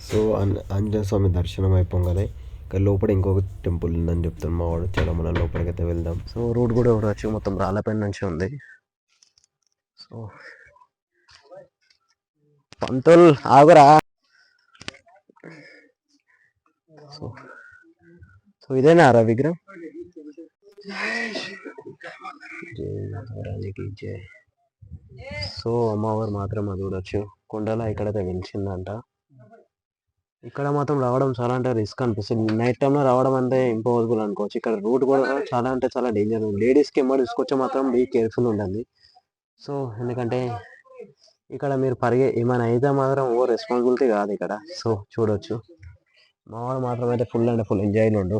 So Anjaneya స్వామి దర్శనం అయిపోగానే ఇక్కడ లోపల ఇంకొక టెంపుల్ ఉందని చెప్తాను మా వాడు. చాలా మనం లోపలికైతే వెళ్దాం. సో రోడ్ కూడా వచ్చి మొత్తం రాళ్ళపైన నుంచి ఉంది. సో పంతుల్ ఆగురా. సో సో ఇదేనా రా విగ్రహం? జై. సో అమ్మవారు మాత్రం అది చూడొచ్చు. కొండలో ఇక్కడైతే వెలిచిందంట. ఇక్కడ మాత్రం రావడం చాలా అంటే రిస్క్ అనిపిస్తుంది. నైట్ టైంలో రావడం అంటే ఇంపాసిబుల్ అనుకోవచ్చు. ఇక్కడ రూట్ కూడా చాలా అంటే చాలా డేంజర్. లేడీస్కి ఎమ్మడి తీసుకొచ్చే మాత్రం బీ కేర్ఫుల్ ఉండండి. సో ఎందుకంటే ఇక్కడ మీరు ఏమైనా అయితే మాత్రం ఓ రెస్పాన్సిబిలిటీ కాదు ఇక్కడ. సో చూడొచ్చు మావాడు మాత్రం అయితే ఫుల్ అంటే ఫుల్ ఎంజాయ్లో ఉండు.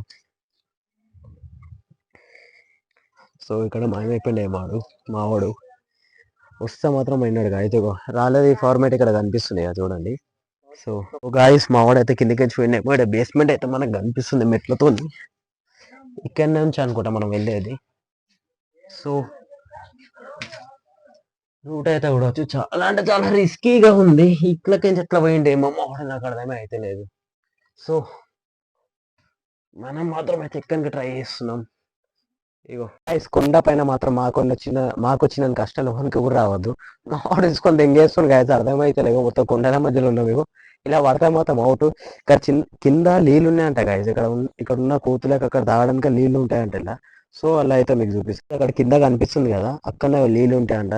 సో ఇక్కడ మాయమైపోయింది మావాడు వస్తే మాత్రం అయినాడు. అయితే రాలేదు ఈ ఫార్మేట్ ఇక్కడ కనిపిస్తుంది చూడండి. సో గాయస్ మావాడు అయితే కిందికి పోయినాయి. బేస్మెంట్ అయితే మనకు కనిపిస్తుంది మెట్లతో. ఇక్కడ నుంచి అనుకుంటా మనం వెళ్ళేది. సో రూట్ అయితే చూడవచ్చు. చాలా అంటే చాలా రిస్కీగా ఉంది. ఇట్లకేంచి ఎట్లా పోయిండేమో మావాడు నాకు అర్థమే అయితే లేదు. సో మనం మాత్రం అయితే ఎక్కడికి ట్రై చేస్తున్నాం. ఇగో కొండ పైన మాత్రం మాకు వచ్చిన కష్టాలు మనకి కూడా రావద్దు. మావాడు తీసుకొని దెంగేసుకొని గాయస్ అర్థమైతే లేవు. మొత్తం కొండల మధ్యలో ఉన్నాం. ఇగో ఇలా పడితే మాత్రం అవుట్. ఇక్కడ కింద నీళ్ళు ఉన్నాయంట గాయస్. ఇక్కడ ఉన్న కోతులకు అక్కడ తాగడానికి నీళ్లు ఉంటాయంట ఇలా. సో అలా అయితే మీకు చూపిస్తుంది. అక్కడ కింద కనిపిస్తుంది కదా, అక్కడ నీళ్ళు ఉంటాయంట.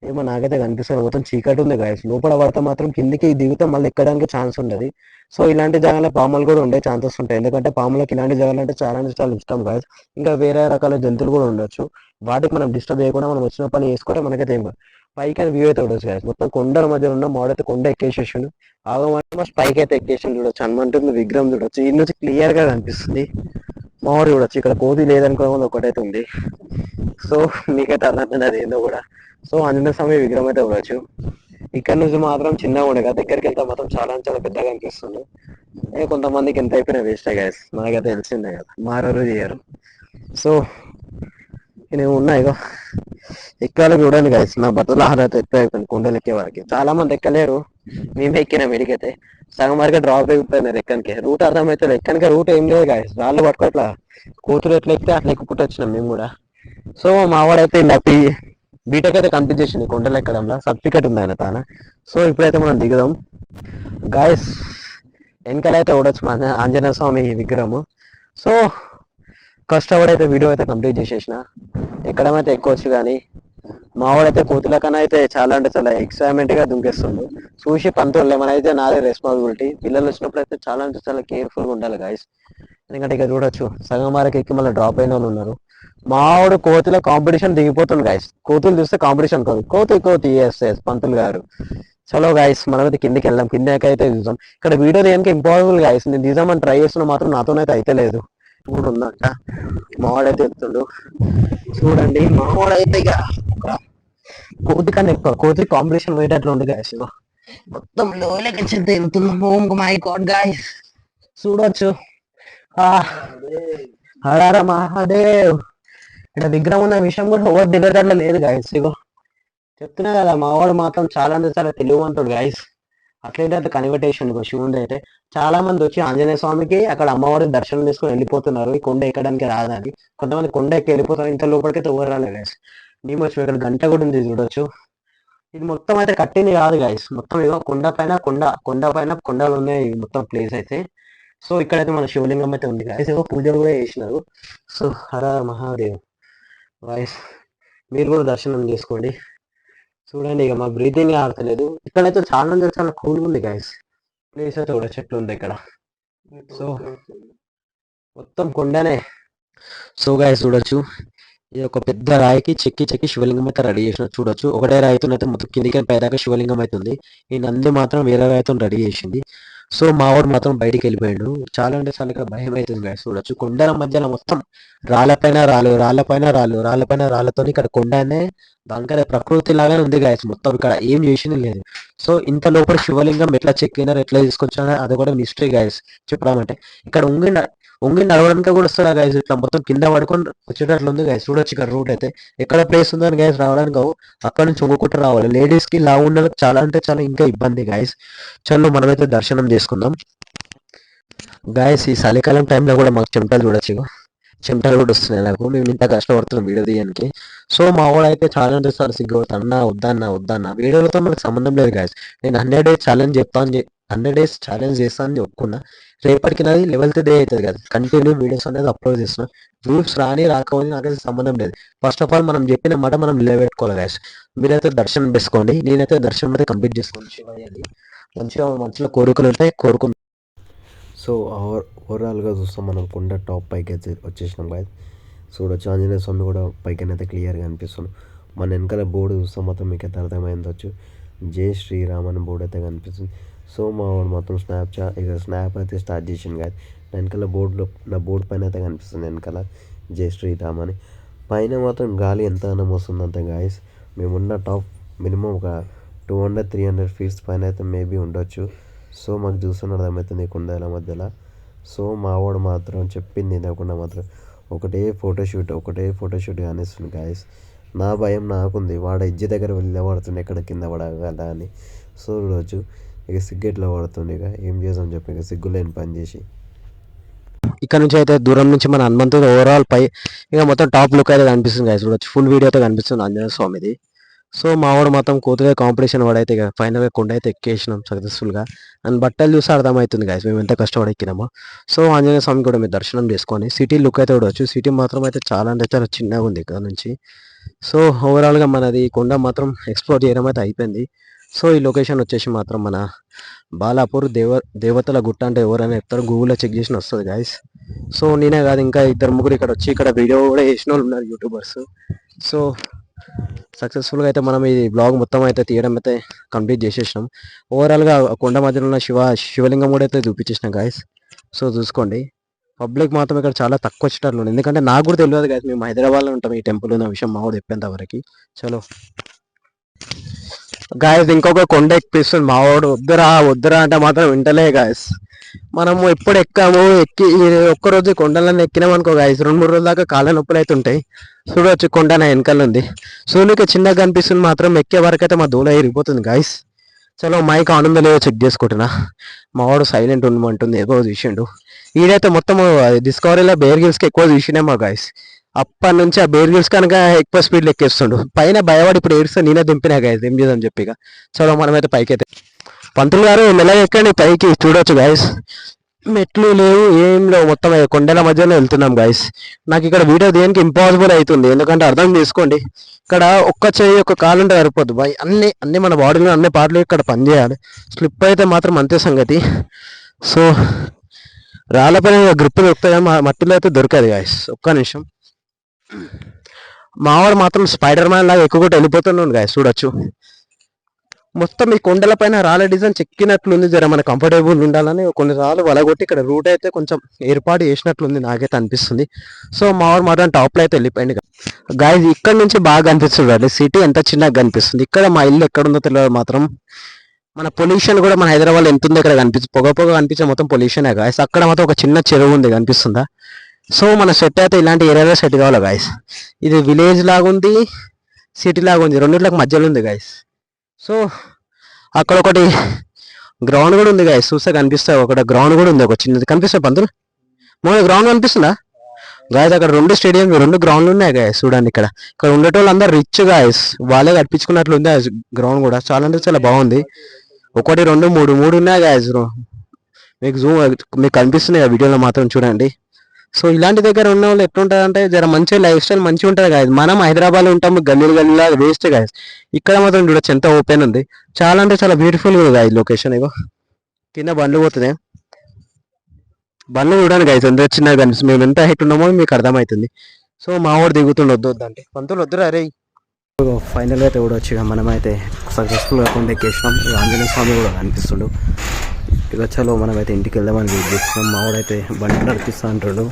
ఏమో నాకైతే కనిపిస్తుంది. మొత్తం చీకటి ఉంది గాయస్. లోపల పడితే మాత్రం కిందికి దిగితే మళ్ళీ ఎక్కడానికి ఛాన్స్ ఉండదు. సో ఇలాంటి జాగాలో పాములు కూడా ఉండే ఛాన్సెస్ ఉంటాయి. ఎందుకంటే పాములకు ఇలాంటి జాగాలు అంటే చాలా ఇష్టం గాయస్. ఇంకా వేరే రకాల జంతువులు కూడా ఉండొచ్చు. వాటికి మనం డిస్టర్బ్ చేయకుండా మనం వచ్చిన పని చేసుకుంటే మనకైతే ఏం పైకి అని వ్యూ అయితే ఉండొచ్చు గాయస్. మొత్తం కొండల మధ్యలో ఉన్న మాడైతే కొండ ఎక్కేసేసాడు. ఆగమంటే మా పైకి అయితే ఎక్కేసాడు చూడొచ్చు. హనుమంతుడి విగ్రహం చూడొచ్చు. ఈ నుంచి క్లియర్ గా కనిపిస్తుంది. మావాడు చూడొచ్చు. ఇక్కడ కోతి లేదనుకో ఒకటైతే ఉంది. సో మీకైతే అర్థమైంది అది ఏందో కూడా. సో ఆంజనేయ స్వామి విగ్రహం అయితే చూడొచ్చు. ఇక్కడ నుంచి మాత్రం చిన్నగా ఉండే కదా, దగ్గరికి వెళ్తే మాత్రం చాలా చాలా పెద్దగా అనిపిస్తుంది. కొంతమందికి ఎంత అయిపోయినా వేస్ట్ గాయస్. మనకైతే తెలిసిందే కదా, మారరు చేయరు. సో నేను ఉన్నాయిగో ఎక్కాలి చూడండి గాయస్. నా బట్టలు ఆహారత ఎక్కువ అయిపోయింది కొండలు ఎక్కే వరకు. చాలా మంది ఎక్కలేరు. మేము ఎక్కినాం ఎడికైతే సగం వరకు డ్రాప్ అయిపోయినారు ఎక్కడికి. రూట్ అర్థమైతే ఎక్కడికి రూట్ ఏం లేదు గాయస్. రాళ్ళు పట్టుకో అట్లా కూతురు ఎట్లా ఎక్కితే అట్లా ఎక్కుకుంటూ వచ్చినాం మేము కూడా. సో మావాడైతే ఇలా బీటెక్ అయితే కంప్లీట్ చేసింది కొండలు ఎక్కడంలో. సర్టిఫికెట్ ఉంది ఆయన తాన. సో ఇప్పుడైతే మనం దిగుదాం గాయస్. వెనకాలైతే చూడొచ్చు మన ఆంజనేయ స్వామి విగ్రహము. సో కష్టపడైతే వీడియో అయితే కంప్లీట్ చేసేసిన. ఎక్కడమైతే ఎక్కొచ్చు కానీ మావాడైతే కోతుల కన్నా అయితే చాలా అంటే చాలా ఎక్సైట్మెంట్ గా దుంకేస్తుండు. చూసి పంతులు ఏమైనా అయితే నాదే రెస్పాన్సిబిలిటీ. పిల్లలు వచ్చినప్పుడు అయితే చాలా అంటే చాలా కేర్ఫుల్గా ఉండాలి గాయస్. ఎందుకంటే ఇక చూడొచ్చు సగం వరకు ఎక్కి మళ్ళీ డ్రాప్ అయిన వాళ్ళు ఉన్నారు. మావాడు కోతుల కాంపిటీషన్ దిగిపోతుంది గాయస్. కోతులు చూస్తే కాంపిటీషన్ కాదు, కోతి ఎస్ పంతులు గారు. చలో గాయస్ మనమైతే కిందికి వెళ్దాం. కిందకి అయితే చూద్దాం. ఇక్కడ వీడియో దేనికి ఇంపాసిబుల్ గాయస్. నేను తీద్దామని ట్రై చేస్తున్నా మాత్రం నాతోనైతే అయితే లేదు. కూడా ఉందంట. మావాడైతే ఎత్తుండు చూడండి. మావాడైతే ఇక కోతి కన్నా ఎక్కువ కోతి కాంపిటీషన్ పోయేటట్లు ఉంది గాయస్. మొత్తం లోలకి వెళ్తున్నాం. ఓం మై గాడ్ గాయస్ చూడొచ్చు. హర మహాదేవ్. ఇక్కడ విగ్రహం ఉన్న విషయం కూడా ఎవరు దిగేటట్లు లేదు గాయస్. ఇగో చెప్తున్నా కదా మావాడు మాత్రం చాలా అంటే చాలా తెలివివంతుడు గాయస్. అట్లయితే కన్వర్టేషన్ శివుడు అయితే చాలా మంది వచ్చి ఆంజనేయ స్వామికి అక్కడ అమ్మవారికి దర్శనం తీసుకొని వెళ్ళిపోతున్నారు. ఈ కొండ ఎక్కడానికి రాదని. కొంతమంది కొండ ఎక్కి వెళ్ళిపోతారు. ఇంత లోపలికైతే ఎవరు రాలేదు గాయస్. మేము వచ్చి ఇక్కడ గంట కూడా ఉంది చూడొచ్చు. ఇది మొత్తం అయితే కట్టింది కాదు గాయస్. మొత్తం ఇగో కొండ పైన కొండలు ఉన్నాయి మొత్తం ప్లేస్ అయితే. సో ఇక్కడైతే మన శివలింగం అయితే ఉంది గాయస్. ఏదో పూజలు కూడా చేసినారు. సో హర మహాదేవ్ గాయస్ మీరు కూడా దర్శనం చేసుకోండి. చూడండి ఇక మా బ్రీతింగ్ ఆడతలేదు. ఇక్కడైతే చాలా చాలా కూల్ ఉంది గాయస్. ప్లేస్ అయితే కూడా చెట్లు ఉంది ఇక్కడ. సో మొత్తం కొండనే. సో గాయస్ చూడొచ్చు. ఇది ఒక పెద్ద రాయికి చెక్కి శివలింగం అయితే రెడీ చేసిన చూడొచ్చు. ఒకటే రాయితో అయితే మొత్తం కిందికి పైదాకా శివలింగం అవుతుంది. ఈ నంది మాత్రం వేరే రాయితో రెడీ చేసింది. సో మావాడు మాత్రం బయటికి వెళ్ళిపోయాడు. చాలా అంటే చాలా ఇక్కడ భయం అవుతుంది గాయస్. చూడొచ్చు కొండల మధ్యలో మొత్తం రాళ్ళపైన రాళ్ళతో ఇక్కడ కొండనే దానికనే ప్రకృతి లాగానే ఉంది గాయస్, మొత్తం ఇక్కడ ఏం చేసింది లేదు. సో ఇంత లోపల శివలింగం ఎట్లా చెక్కినారు, ఎట్లా తీసుకొచ్చారో అది కూడా మిస్టరీ గాయస్ చెప్పడం అంటే. ఇక్కడ ఉంగి నడవడానికి కూడా వస్తాడా గాయస్, ఇట్లా మొత్తం కింద పడుకొని వచ్చేటట్లు ఉంది గాయస్. చూడొచ్చు ఇక్కడ రూట్ అయితే ఎక్కడ ప్లేస్ ఉందని గాయస్ రావడానికి అక్కడ నుంచి ఒంగుకుంటూ రావాలి. లేడీస్ కి లావు ఉన్న చాలా అంటే చాలా ఇంకా ఇబ్బంది గాయస్. చలో మనమైతే దర్శనం చేసుకుందాం గాయస్. ఈ చలికాలం టైంలో కూడా మాకు చెమటలు చూడొచ్చు, చెమటలు కూడా వస్తున్నాయి నాకు, మేము ఇంత కష్టపడుతున్నాం వీడియో తీయడానికి. సో మా వాడు అయితే ఛాలెంజ్ చేస్తారు, సిగ్గుపడతా అన్నా వద్దన్న వీడియోలతో మనకు సంబంధం లేదు గాయస్. నేను 100 days ఛాలెంజ్ చెప్తాను, 100 days ఛాలెంజ్ చేస్తాను అని చెప్పుకున్నా. రేపటికి నాది 11th day అవుతుంది కదా, కంటిన్యూ వీడియోస్ అనేది అప్లోడ్ చేస్తున్నా. వ్యూస్ రాకపోతే నాకైతే సంబంధం లేదు. ఫస్ట్ ఆఫ్ ఆల్ మనం చెప్పిన మాట మనం నిలబెట్టుకోవాలి గాయస్. మీరైతే దర్శనం చేసుకోండి, నేనైతే దర్శనం అయితే కంప్లీట్ చేసుకోండి. శివయ్యది మంచిగా మనసులో కోరికలు ఉంటాయి, కోరుకుంటాం. సో ఓవరాల్గా చూస్తాం మనం కొండ టాప్ పైకి అయితే వచ్చేసినాం గాయస్. చూడొచ్చు ఆంజనేయ స్వామి కూడా పైకి అయితే క్లియర్గా అనిపిస్తుంది. మన వెనకాల బోర్డు చూస్తాం మొత్తం మీకు అయితే అర్థమైందవచ్చు, జై శ్రీరామ్ అని బోర్డు అయితే కనిపిస్తుంది. సో మా వాడు మొత్తం స్నాప్ అయితే స్టార్ట్ చేసింది గాయస్. వెనకాల నా బోర్డు పైన అయితే కనిపిస్తుంది వెనకాల జై శ్రీరామ్ అని. పైన మాత్రం గాలి ఎంత అన్నం వస్తుందంటే గాయస్, మేమున్న టాప్ మినిమం ఒక 200-300 feet పైన అయితే మేబీ ఉండొచ్చు. సో మాకు చూస్తున్న అర్థమవుతుంది ఈ కొండల మధ్యలో. సో మా వాడు మాత్రం చెప్పింది తినకుండా మాత్రం ఒకటే ఫోటోషూట్ కానిస్తుంది గాయస్. నా భయం నాకుంది, వాడు ఎడ్జి దగ్గర నిలబడుతుంది ఎక్కడ కింద పడగల అని. సో చూడవచ్చు ఇక సిగ్గెట్లో పడుతుంది, ఇక ఏం చేసాం చెప్పి ఇక సిగ్గులేని పని చేసి. ఇక్కడ నుంచి అయితే దూరం నుంచి మన హనుమంతుడు ఓవరాల్ పై ఇక మొత్తం టాప్ లుక్ అయితే కనిపిస్తుంది గాయస్. చూడొచ్చు ఫుల్ వీడియో అయితే కనిపిస్తుంది ఆంజనేయ స్వామిది. సో మా వాడు మొత్తం కోతులే కాంపిటీషన్ వాడైతే ఇక ఫైనల్గా కొండ అయితే ఎక్కేసినాం సక్సెస్ఫుల్గా. అండ్ బట్టలు చూస్తే అర్థమవుతుంది గాయస్ మేము ఎంత కష్టపడి ఎక్కినామో. సో ఆంజనేయ స్వామి కూడా మీరు దర్శనం చేసుకొని సిటీ లుక్ అయితే చూడవచ్చు. సిటీ మాత్రం అయితే చాలా అంటే చాలా చిన్నగా ఉంది ఇక్కడ నుంచి. సో ఓవరాల్గా మనది కొండ మాత్రం ఎక్స్ప్లోర్ చేయడం అయితే అయిపోయింది. సో ఈ లొకేషన్ వచ్చేసి మాత్రం మన బాలాపూర్ దేవతల గుట్ట అంటే ఎవరైనా చెప్తారు, గూగుల్లో చెక్ చేసిన వస్తుంది గాయస్. సో నేనే కాదు ఇంకా 2-3 ఇక్కడ వచ్చి ఇక్కడ వీడియో కూడా చేసిన వాళ్ళు ఉన్నారు యూట్యూబర్స్. సో సక్సెస్ఫుల్గా అయితే మనం ఈ బ్లాగ్ మొత్తం అయితే తీయడం అయితే కంప్లీట్ చేసేసినాం. ఓవరాల్గా కొండ మధ్యలో ఉన్న శివలింగం కూడా అయితే చూపించేసినాం గాయస్. సో చూసుకోండి, పబ్లిక్ మాత్రం ఇక్కడ చాలా తక్కువ వచ్చేటట్లు ఉంది, ఎందుకంటే నాకు కూడా తెలియదు గాయస్, మేము హైదరాబాద్లో ఉంటాం ఈ టెంపుల్ ఉన్న విషయం మా వాడు చెప్పేంత వరకు. చలో గాయస్ ఇంకొక కొండ ఎక్కిపిస్తుంది మా వాడు, వద్దురా అంటే మాత్రం వింటలే గాయస్. మనము ఎప్పుడు ఎక్కి ఒక్కరోజు కొండలన్నీ ఎక్కినామనుకో గాయస్ 2-3 రోజుల దాకా కాళ్ళ నొప్పులు అయితే ఉంటాయి. చూడవచ్చు కొండ నా వెనకాల ఉంది. సూర్యునికి చిన్నగా కనిపిస్తుంది, మాత్రం ఎక్కే వరకు అయితే మా దూల ఇరిగిపోతుంది గాయస్. చలో మైక్ ఆనందం లేదో చెక్ చేసుకుంటున్నా. మా వాడు సైలెంట్ ఉండమంటుంది, ఎక్కువ చూసిండు. ఈడైతే మొత్తం డిస్కవరీలో బేర్ గిల్స్కి ఎక్కువ చూసినామా గాయస్. అప్పటి నుంచి ఆ బేర్ గిల్స్ కనుక ఎక్కువ స్పీడ్లో ఎక్కేస్తుండు. పైన భయపడి ఇప్పుడు ఏడుస్తే నేనే దింపినా గాయస్, ఏం చేద్దాం చెప్పిక. చలో మనమైతే పైకి అయితే పంతులు గారు మెల్లగా ఎక్కండి పైకి. చూడొచ్చు గాయస్ మెట్లు లేవు ఏం లేవు, మొత్తం కొండల మధ్యలో వెళ్తున్నాం గాయస్. నాకు ఇక్కడ వీడియో దేనికి ఇంపాసిబుల్ అవుతుంది, ఎందుకంటే అర్థం చేసుకోండి ఇక్కడ ఒక్క చేయి ఒక కాలు ఉంటే సరిపోద్దు బాయ్. అన్ని మన బాడీలో అన్ని పార్ట్లు ఇక్కడ పనిచేయాలి. స్లిప్ అయితే మాత్రం అంతే సంగతి. సో రాళ్ళపైన గ్రిప్ దొరుకుతాయి, మట్టిలో అయితే దొరకదు గాయస్. ఒక్క నిమిషం, మావాడు మాత్రం స్పైడర్ మ్యాన్ లాగా ఎక్కువ వెళ్ళిపోతున్నాడు గాయస్. చూడొచ్చు మొత్తం ఈ కొండల పైన రాళ్ళ డిజైన్ చెక్కినట్లుంది, జర మన కంఫర్టబుల్ ఉండాలని కొన్ని రాళ్ళు వలగొట్టి ఇక్కడ రూట్ అయితే కొంచెం ఏర్పాటు చేసినట్లుంది నాకైతే అనిపిస్తుంది. సో మావాడు మాత్రం టాప్లో అయితే వెళ్ళిపోయింది గాయస్. ఇక్కడ నుంచి బాగా అనిపిస్తుంది, సిటీ ఎంత చిన్నగా కనిపిస్తుంది. ఇక్కడ మా ఇల్లు ఎక్కడుందో తెలియదు మాత్రం. మన పొల్యూషన్ కూడా మన హైదరాబాద్ ఎంత ఉందో ఇక్కడ కనిపిస్తుంది, పొగ కనిపించే మొత్తం పొల్యూషన్ గాయస్. అక్కడ మాత్రం ఒక చిన్న చెరువు ఉంది కనిపిస్తుందా. సో మన సెట్ అయితే ఇలాంటి ఏరియాలో సెట్ కావాలి గాయస్. ఇది విలేజ్ లాగా ఉంది, సిటీ లాగా ఉంది, రెండిట్లకు మధ్యలో ఉంది గాయస్. సో అక్కడ ఒకటి గ్రౌండ్ కూడా ఉంది గాయస్, చూస్తే కనిపిస్తాయి. ఒక గ్రౌండ్ కూడా ఉంది, ఒక చిన్నది కనిపిస్తాయి పంతులు. మన గ్రౌండ్ కనిపిస్తుందా గాయస్? అక్కడ 2 స్టేడియం 2 గ్రౌండ్లు ఉన్నాయి గాయస్. చూడండి ఇక్కడ ఉండేటోళ్ళు అందరు రిచ్ గాయస్, వాళ్ళే కట్టించుకున్నట్లు ఉంది గ్రౌండ్ కూడా. చాలా అంటే చాలా బాగుంది. 1, 2, 3 ఉన్నాయి గాయస్. మీకు కనిపిస్తున్నాయి వీడియోలో మాత్రం చూడండి. సో ఇలాంటి దగ్గర ఉన్న వాళ్ళు ఎట్లుంటుంది అంటే జర మంచిగా లైఫ్ స్టైల్ మంచిగా ఉంటుంది గాయస్. మనం హైదరాబాద్లో ఉంటాము గల్లీలా వేస్ట్ గాయస్. ఇక్కడ మాత్రం చూడొచ్చు ఎంత ఓపెన్ ఉంది, చాలా అంటే చాలా బ్యూటిఫుల్ ఉంది గాయస్ లొకేషన్. ఇగో కింద బండ్లు పోతున్నాయి, బండ్లు చూడండి గాయస్ ఎంత చిన్నగా కనిపిస్తుంది. మేము ఎంత హైట్ ఉన్నామో మీకు అర్థమవుతుంది. సో మా వాడు దిగుతుండు వద్దంటే పంతులు వద్దురా అరే. ఫైనల్గా అయితే కూడా వచ్చి మనమైతే సక్సెస్ఫుల్గా కొండ ఎక్కేసినాం. ఆంజనేయ స్వామి కూడా కనిపిస్తుండు. ఇక చలో మనమైతే ఇంటికి వెళ్దామని వెయిట్ చేస్తున్నాం. మా వాడైతే బండి నడిపిస్తా అంటాడు.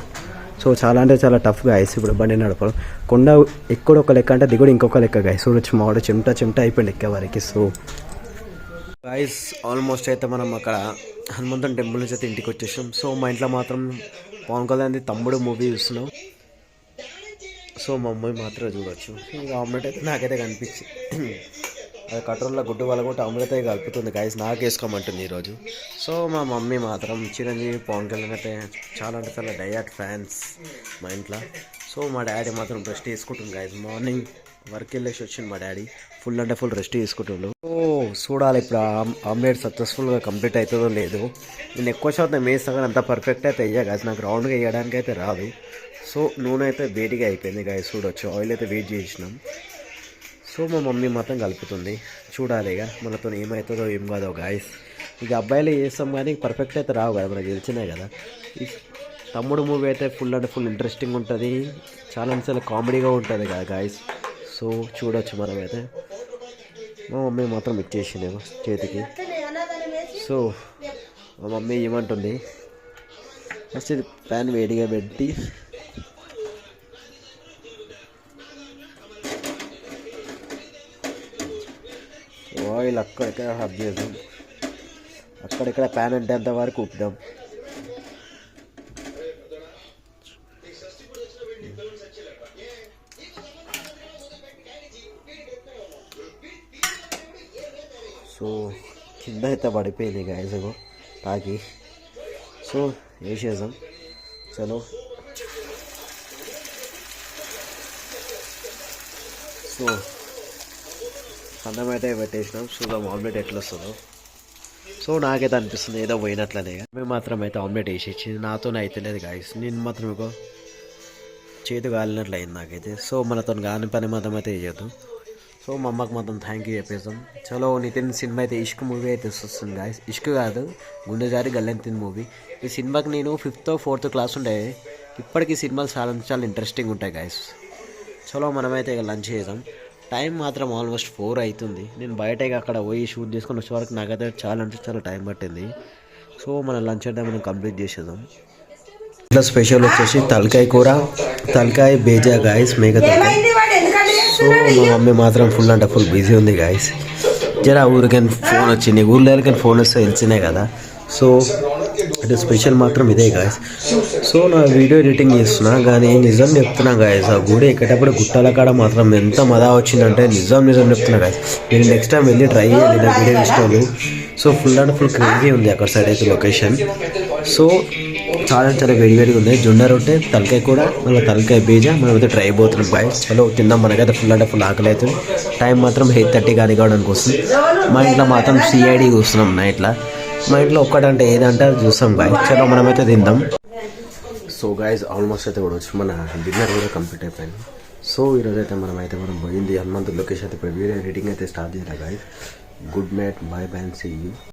సో చాలా అంటే చాలా టఫ్ గాయస్ ఇప్పుడు బండి నడపడం. కొండ ఎక్కడ ఒక లెక్క అంటే దిగుడు ఇంకొక లెక్క గాయస్. చూడొచ్చు మావాడు చెమట అయిపోయింది ఎక్కే వారికి. సో గాయస్ ఆల్మోస్ట్ అయితే మనం అక్కడ హనుమంతుని టెంపుల్ నుంచి అయితే ఇంటికి వచ్చేసాం. సో మా ఇంట్లో మాత్రం పవన్ కళ్యాణ్ తమ్ముడు మూవీ చూస్తున్నాం. సో మా అమ్మాయి మాత్రం చూడొచ్చు. ఇంకా ఆమ్లెట్ అయితే నాకైతే కనిపించింది, అది కటోర్లో గుడ్డు వాళ్ళకుంటే ఆమ్లెట్ అయితే కలుపుతుంది గాయస్, నాకు వేసుకోమంటుంది ఈరోజు. సో మా మమ్మీ మాత్రం చిరంజీవి పవన్ కళ్యాణ్ అయితే చాలా అంటే చాలా డయాట్ ఫ్యాన్స్ మా ఇంట్లో. సో మా డాడీ మాత్రం రెస్ట్ తీసుకుంటుంది గాయస్. మార్నింగ్ వర్క్ వెళ్ళేసి వచ్చింది మా డాడీ, ఫుల్ అంటే ఫుల్ రెస్ట్ తీసుకుంటుండు. సో చూడాలి ఇప్పుడు ఆమ్లెట్ సక్సెస్ఫుల్గా కంప్లీట్ అవుతుందో లేదు. నేను ఎక్కువ శాతం వేస్తాను కానీ అంత పర్ఫెక్ట్ అయితే వేయ గాయస్, నాకు రౌండ్గా వేయడానికి అయితే రాదు. సో నూనె అయితే వేడిగా అయిపోయింది గాయస్, చూడొచ్చు ఆయిల్ అయితే వెయిట్ చేసినాం. సో మా మమ్మీ మాత్రం కలుపుతుంది, చూడాలి ఇక మనతో ఏమవుతుందో ఏం కాదో గాయస్. ఇక అబ్బాయిలు చేస్తాం కానీ పర్ఫెక్ట్ అయితే రావు కదా, మనకు తెలిసినాయి కదా. ఈ తమ్ముడు మూవీ అయితే ఫుల్ అంటే ఫుల్ ఇంట్రెస్టింగ్ ఉంటుంది, చాలా చాలా కామెడీగా ఉంటుంది కదా గాయస్. సో చూడొచ్చు మనమైతే. మా మమ్మీ మాత్రం ఇచ్చేసింది చేతికి. సో మా మమ్మీ ఏమంటుంది, ఫస్ట్ ఇది ప్యాన్ వేడిగా పెట్టి ఆయిల్ అక్కడిక్కడ హబ్ చేద్దాం, అక్కడిక్కడ ప్యాన్ అంటే అంతవరకు ఉప్పుదాం. సో కింద అయితే పడిపోయింది గాయస్ తాకి. సో వేసేద్దాం చలో. సో అన్నం అయితే పెట్టేసినాం, చూద్దాం ఆమ్లెట్ ఎట్లా వస్తుందో. సో నాకైతే అనిపిస్తుంది ఏదో పోయినట్లనే. మేము మాత్రం అయితే ఆమ్లెట్ వేసేసింది, నాతోనే అయితే లేదు గాయస్. నేను మాత్రం ఇగో చేతి కాలినట్లు అయింది నాకైతే. సో మనతో కాని పని మాత్రం అయితే వేయద్దు. సో మా అమ్మకి మాత్రం థ్యాంక్ యూ చెప్పేసాం. చలో నితిన్ సినిమా అయితే ఇష్క్ మూవీ అయితే వస్తుంది గాయస్. ఇష్క్ కాదు, గుండె జారి గల్లెంతిన్ మూవీ. ఈ సినిమాకి నేను 5th or 4th క్లాస్ ఉండే. ఇప్పటికీ సినిమాలు చాలా చాలా ఇంట్రెస్టింగ్ ఉంటాయి గాయస్. చలో మనమైతే ఇక లంచ్ చేద్దాం. టైం మాత్రం ఆల్మోస్ట్ 4 అవుతుంది. నేను బయట అక్కడ పోయి షూట్ చేసుకొని వచ్చే వరకు నాకైతే చాలా అంటే చాలా టైం పట్టింది. సో మన లంచ్ అయితే మనం కంప్లీట్ చేసేద్దాం. ఇట్లా స్పెషల్ వచ్చేసి తలకాయ కూర, తలకాయ బేజా గాయస్, మేక తలకాయ. సో మా మమ్మీ మాత్రం ఫుల్ అంటే ఫుల్ బిజీ ఉంది గాయస్. జరా ఊరికైనా ఫోన్ వచ్చింది, ఊళ్ళో ఫోన్ వస్తే తెలిసినాయి కదా. సో అంటే స్పెషల్ మాత్రం ఇదే గాయస్. సో నా వీడియో ఎడిటింగ్ చేస్తున్నా కానీ నిజం చెప్తున్నా గాయస్, ఆ గుడి ఎక్కేటప్పుడు గుట్టాల కాడ మాత్రం ఎంత మజా వచ్చిందంటే నిజం చెప్తున్నా గాయస్. మీరు నెక్స్ట్ టైం వెళ్ళి ట్రై చేయాలి నా వీడియో ఇష్టం. So full and full crazy ఉంది అక్కడ సైడ్ అయితే లొకేషన్. సో చాలా చాలా వేడిగా ఉంది. జొన్న రొట్టె, తలకాయ కూడా, మళ్ళీ తలకాయ బీజ మనం అయితే ట్రై అయిపోతున్నాం గాయస్. చలో తిందాం. మనకైతే ఫుల్ అంటే ఫుల్ ఆకలి అవుతుంది. టైం మాత్రం 8:30 కానివ్వడానికి వస్తుంది. మా ఇంట్లో మాత్రం CID చూస్తున్నాం నైట్లో. మా ఇంట్లో ఒక్కటంటే ఏదంటే అది చూస్తాం గాయస్. చలో మనమైతే తిందాం. సో గాయస్ ఆల్మోస్ట్ అయితే కూడా వచ్చి మన డిన్నర్ కూడా కంప్లీట్ అయిపోయింది. సో ఈరోజు అయితే మనం పోయింది హనుమంతు లొకేషన్ అయితే. ఇప్పుడు వీడియో ఎడిటింగ్ అయితే స్టార్ట్ చేయాలి guys. Good night, bye bye and see you.